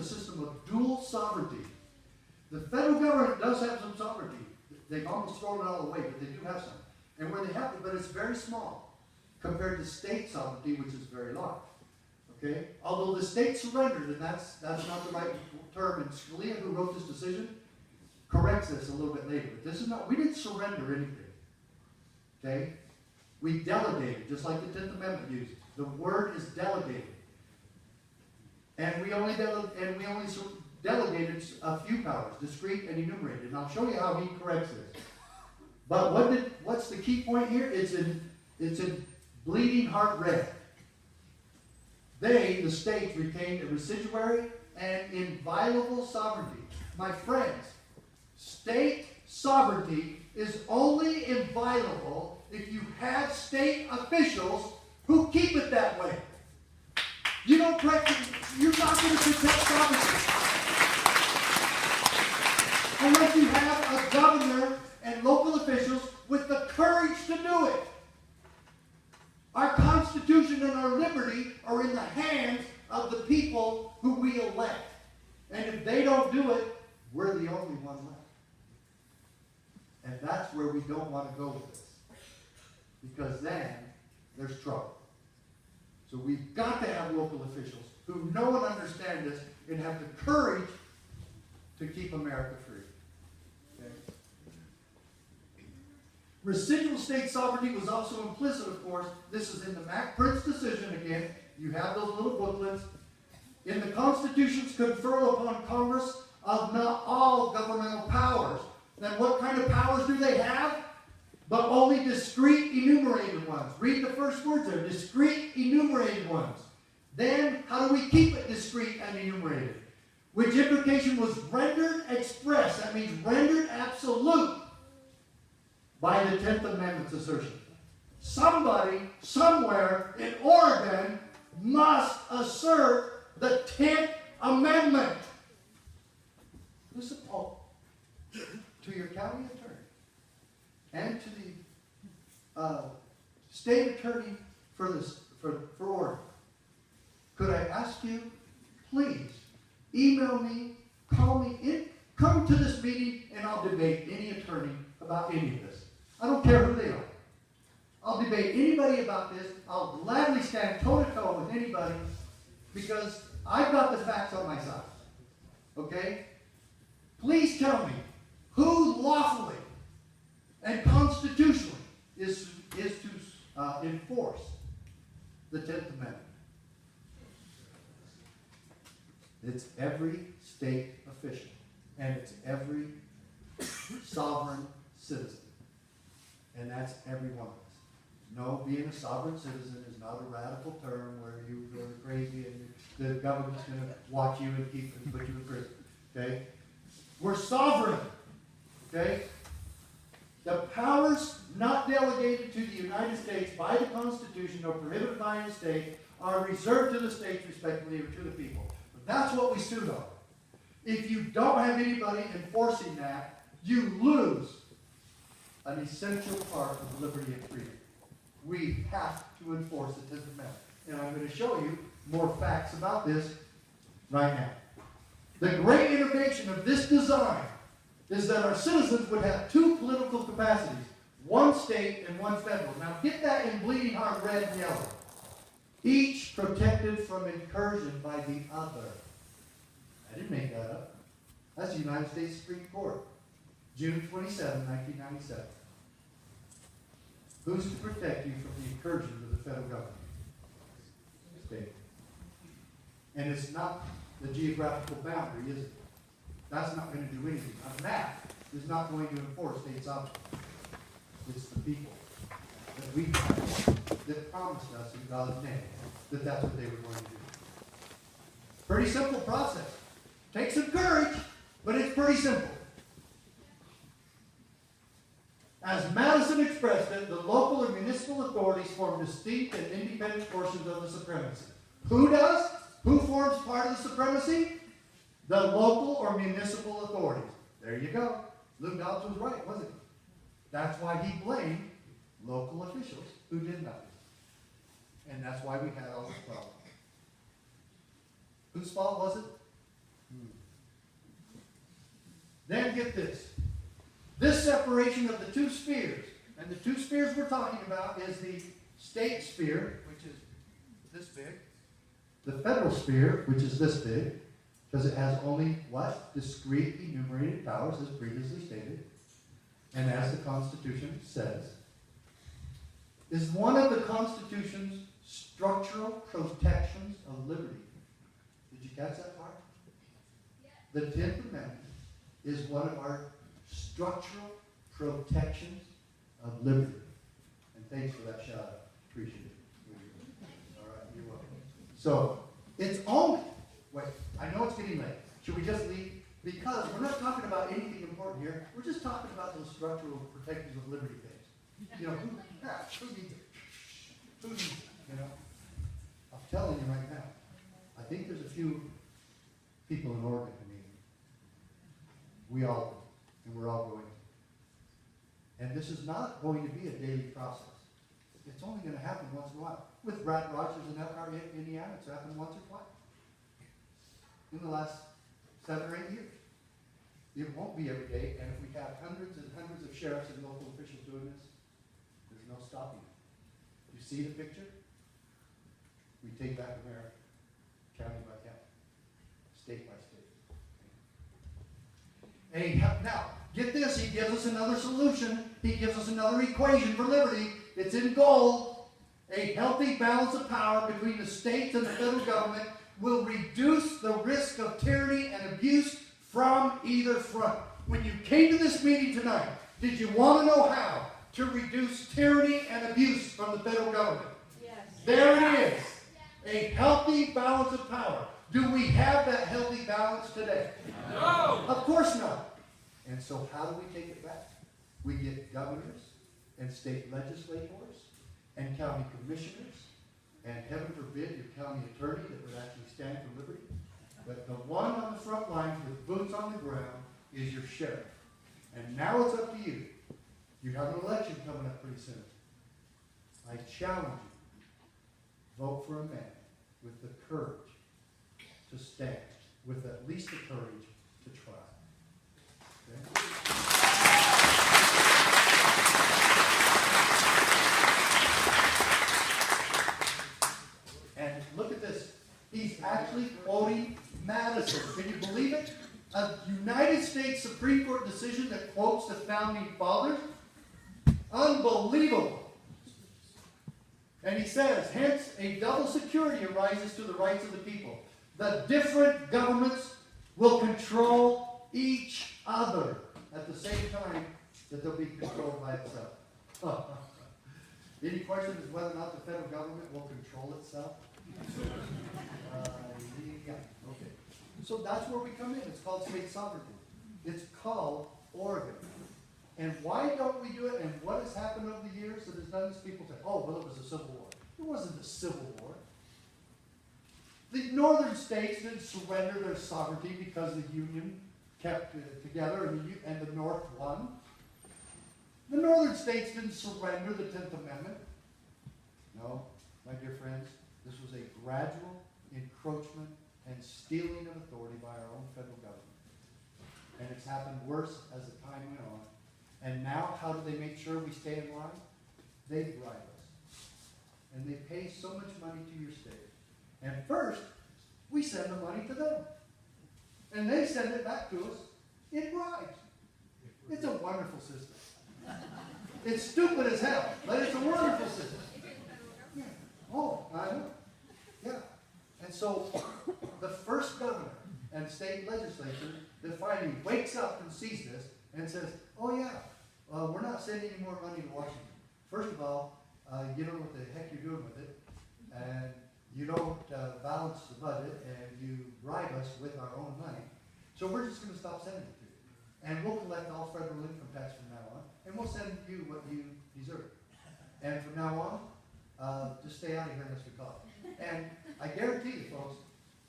a system of dual sovereignty. The federal government does have some sovereignty. They've almost thrown it all away, but they do have some. And where they have it, but it's very small compared to state sovereignty, which is very large. Okay? Although the state surrendered, and that's not the right term, and Scalia, who wrote this decision, corrects this a little bit later. But this is not, we didn't surrender anything. Okay? We delegated, just like the 10th Amendment uses. The word is delegated. And we only delegated a few powers, discrete and enumerated. And I'll show you how he corrects this. But what's the key point here? It's in bleeding heart red. They, the states, retained a residuary and inviolable sovereignty. My friends, state sovereignty is only inviolable if you have state officials who keep it that way. You're not going to protect sovereignty unless you have a governor and local officials with the courage to do it. Our Constitution and our liberty are in the hands of the people who we elect. And if they don't do it, we're the only one left. And that's where we don't want to go with this. Because then there's trouble. So we've got to have local officials who know and understand this and have the courage to keep America free. Okay? Residual state sovereignty was also implicit, of course. This is in the Mack decision again. You have those little booklets. In the Constitution's conferral upon Congress of not all governmental powers. Then what kind of powers do they have? But only discrete enumerated ones. Read the first words there. Discrete enumerated ones. Then, how do we keep it discrete and enumerated? Which implication was rendered express. That means rendered absolute by the 10th Amendment's assertion. Somebody, somewhere in Oregon must assert the 10th Amendment. Listen, Paul, to your county attorney and to the state attorney for Oregon. Could I ask you, please, email me, call me, come to this meeting, and I'll debate any attorney about any of this. I don't care who they are. I'll debate anybody about this. I'll gladly stand toe-to-toe with anybody because I've got the facts on my side. Okay? Please tell me who lawfully and constitutionally is to enforce the 10th Amendment. It's every state official, and it's every sovereign citizen. And that's every one of us. No, being a sovereign citizen is not a radical term where you go crazy and the government's going to watch you and put you in prison. Okay? We're sovereign. Okay? The powers not delegated to the United States by the Constitution or prohibited by any state are reserved to the states respectively or to the people. But that's what we sued on. If you don't have anybody enforcing that, you lose an essential part of liberty and freedom. We have to enforce the 10th Amendment. And I'm going to show you more facts about this right now. The great innovation of this design is that our citizens would have two political capacities, one state and one federal. Now get that in bleeding heart red and yellow. Each protected from incursion by the other. I didn't make that up. That's the United States Supreme Court. June 27, 1997. Who's to protect you from the incursion of the federal government? State. And it's not the geographical boundary, is it? That's not going to do anything. A map is not going to enforce state sovereignty. It's the people that we have that promised us in God's name that that's what they were going to do. Pretty simple process. Takes some courage, but it's pretty simple. As Madison expressed it, the local or municipal authorities form distinct and independent portions of the supremacy. Who does? Who forms part of the supremacy? The local or municipal authorities. There you go. Lou Dobbs was right, wasn't he? That's why he blamed local officials who did nothing. And that's why we had all this problem. Whose fault was it? Then get this. This separation of the two spheres, and the two spheres we're talking about is the state sphere, which is this big, the federal sphere, which is this big, because it has only what? Discrete enumerated powers, as previously stated, and as the Constitution says, is one of the Constitution's structural protections of liberty. Did you catch that part? The 10th Amendment is one of our structural protections of liberty. And thanks for that shout out. Appreciate it. All right, you're welcome. So, it's only, wait, I know it's getting late. Should we just leave? Because we're not talking about anything important here. We're just talking about those structural protections of liberty things. You know, who needs it? Who needs it? You know? I'm telling you right now. I think there's a few people in Oregon who need it. We all do. And we're all going to. And this is not going to be a daily process. It's only going to happen once in a while. With Brad Rogers in Elkhart, Indiana, it's happened once or twice. In the last 7 or 8 years. It won't be every day, and if we have hundreds and hundreds of sheriffs and local officials doing this, there's no stopping it. You see the picture? We take back America, county by county, state by state. And now, get this, he gives us another solution. He gives us another equation for liberty. It's in gold. A healthy balance of power between the states and the federal government will reduce the risk of tyranny and abuse from either front. When you came to this meeting tonight, did you want to know how to reduce tyranny and abuse from the federal government? Yes. There it is. A healthy balance of power. Do we have that healthy balance today? No. Of course not. And so how do we take it back? We get governors and state legislators and county commissioners, and heaven forbid your county attorney that would actually stand for liberty. But the one on the front lines with boots on the ground is your sheriff. And now it's up to you. You have an election coming up pretty soon. I challenge you. Vote for a man with the courage to stand, with at least the courage to try. Okay? And look at this. He's actually quoting Madison. Can you believe it? A United States Supreme Court decision that quotes the Founding Fathers? Unbelievable. And he says, hence, a double security arises to the rights of the people. The different governments will control each other at the same time that they'll be controlled by itself. Any question as whether or not the federal government will control itself? Yeah, okay. So that's where we come in. It's called state sovereignty. It's called Oregon. And why don't we do it? And what has happened over the years that has done this? People say, oh, well, it was a civil war. It wasn't a civil war. The northern states didn't surrender their sovereignty because the Union kept it together and the North won. The northern states didn't surrender the 10th Amendment. No, my dear friends, this was a gradual encroachment and stealing of authority by our own federal government. And it's happened worse as the time went on. And now, how do they make sure we stay in line? They bribe us. And they pay so much money to your state. And first, we send the money to them. And they send it back to us in bribes. It's a wonderful system. It's stupid as hell, but it's a wonderful system. Yeah. Oh, I know. Yeah. And so, the first governor and state legislature that finally wakes up and sees this and says, oh yeah, we're not sending any more money to Washington. First of all, you don't know what the heck you're doing with it, and you don't balance the budget, and you bribe us with our own money. So we're just going to stop sending it to you. And we'll collect all federal income tax from now on, and we'll send you what you deserve. And from now on, just stay out of here unless we call it. And I guarantee you, folks,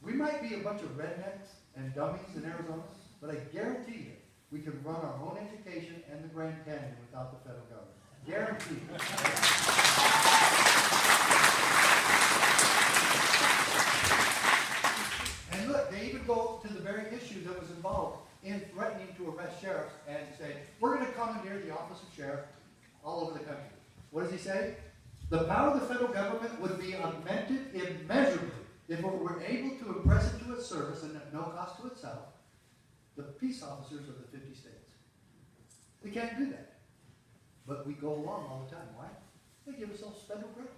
we might be a bunch of rednecks and dummies in Arizona, but I guarantee you, we can run our own education and the Grand Canyon without the federal government. Guaranteed. And look, they even go to the very issue that was involved in threatening to arrest sheriffs and say, we're going to commandeer the office of sheriff all over the country. What does he say? The power of the federal government would be augmented immeasurably if it were able to impress into its service, and at no cost to itself, the peace officers of the 50 states. They can't do that. But we go along all the time. Why? They give us those federal grants.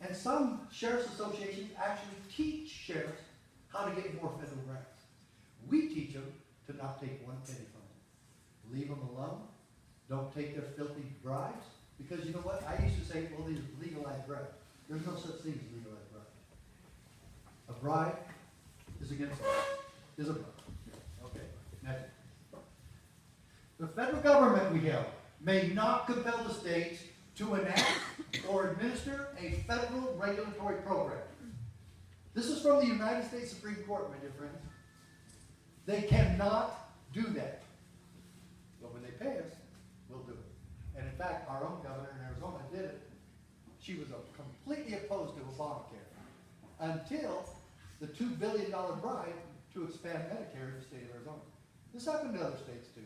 And some sheriff's associations actually teach sheriffs how to get more federal grants. We teach them to not take one penny from them. Leave them alone. Don't take their filthy bribes. Because you know what? I used to say, well, these are legalized bribes. There's no such thing as legalized bribes. A bribe is against the law. Is a bribe. Okay, next. The federal government, we have, may not compel the states to enact or administer a federal regulatory program. This is from the United States Supreme Court, my dear friends. They cannot do that. But when they pay us, we'll do it. And in fact, our own governor in Arizona did it. She was completely opposed to Obamacare until the $2 billion bribe to expand Medicare in the state of Arizona. This happened to other states too.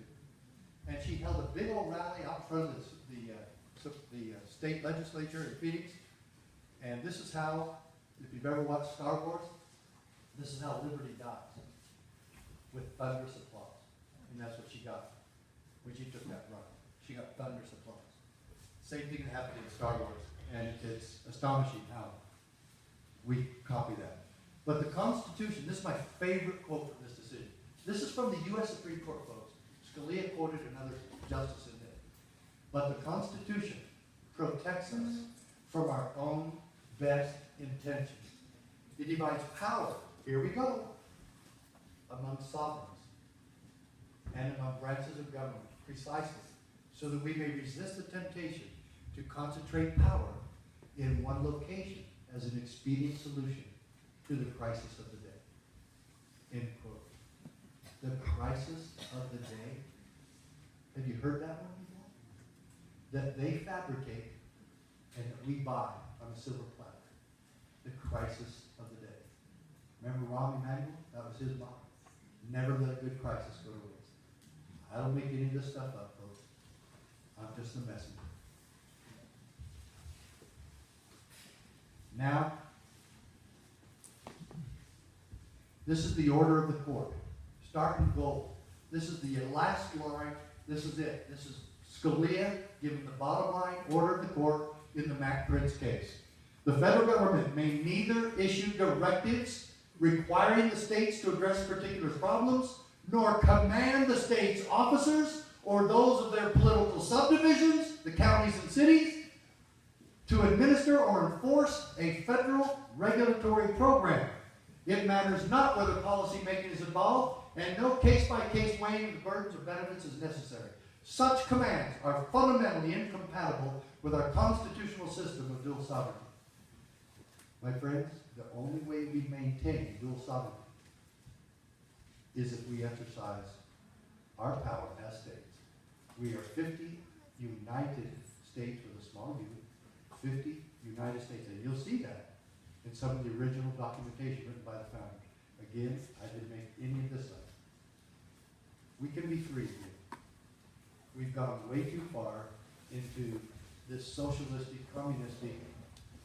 And she held a big old rally out in front of the state legislature in Phoenix. And this is how, if you've ever watched Star Wars, this is how liberty dies, with thunderous applause. And that's what she got when she took that run. She got thunderous applause. Same thing that happened in Star Wars. And it's astonishing how we copy that. But the Constitution, this is my favorite quote from this decision. This is from the U.S. Supreme Court, folks. Scalia quoted another justice in there. But the Constitution protects us from our own best intentions. It divides power, here we go, among sovereigns and among branches of government, precisely, so that we may resist the temptation to concentrate power in one location as an expedient solution to the crisis of the day. End quote. The crisis of the day. Have you heard that one before? That they fabricate and that we buy on a silver platter. The crisis of the day. Remember Rahm Emanuel? That was his motto. Never let a good crisis go to waste. I don't make any of this stuff up, folks. I'm just the messenger. Now, this is the order of the court. Start in gold. This is the last line. This is it. This is Scalia giving the bottom line order of the court in the Mack Prince case. The federal government may neither issue directives requiring the states to address particular problems, nor command the states' officers or those of their political subdivisions, the counties and cities, to administer or enforce a federal regulatory program. It matters not whether policy making is involved, and no case-by-case weighing of the burdens or benefits is necessary. Such commands are fundamentally incompatible with our constitutional system of dual sovereignty. My friends, the only way we maintain dual sovereignty is if we exercise our power as states. We are 50 united states with a small u, 50 United States. And you'll see that in some of the original documentation written by the founders. Again, I didn't make any of this up. We can be free here. We've gone way too far into this socialistic, communistic,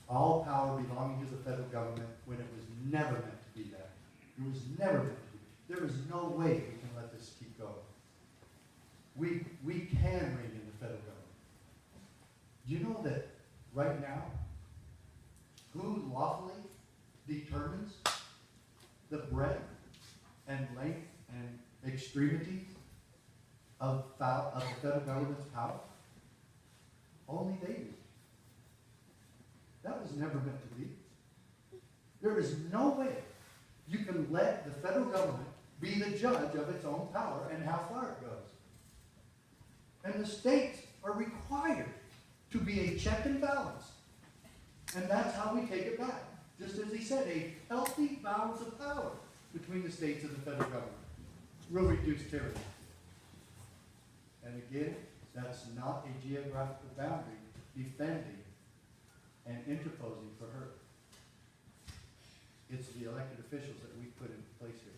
all power belonging to the federal government when it was never meant to be that. It was never meant to be. There is no way we can let this keep going. We can rein in the federal government. Do you know that right now, who lawfully determines the breadth and length and extremity of the federal government's power? Only they do. That was never meant to be. There is no way you can let the federal government be the judge of its own power and how far it goes. And the states are required to be a check and balance. And that's how we take it back. Just as he said, a healthy balance of power between the states and the federal government will reduce tyranny. And again, that's not a geographical boundary defending and interposing for her. It's the elected officials that we put in place here.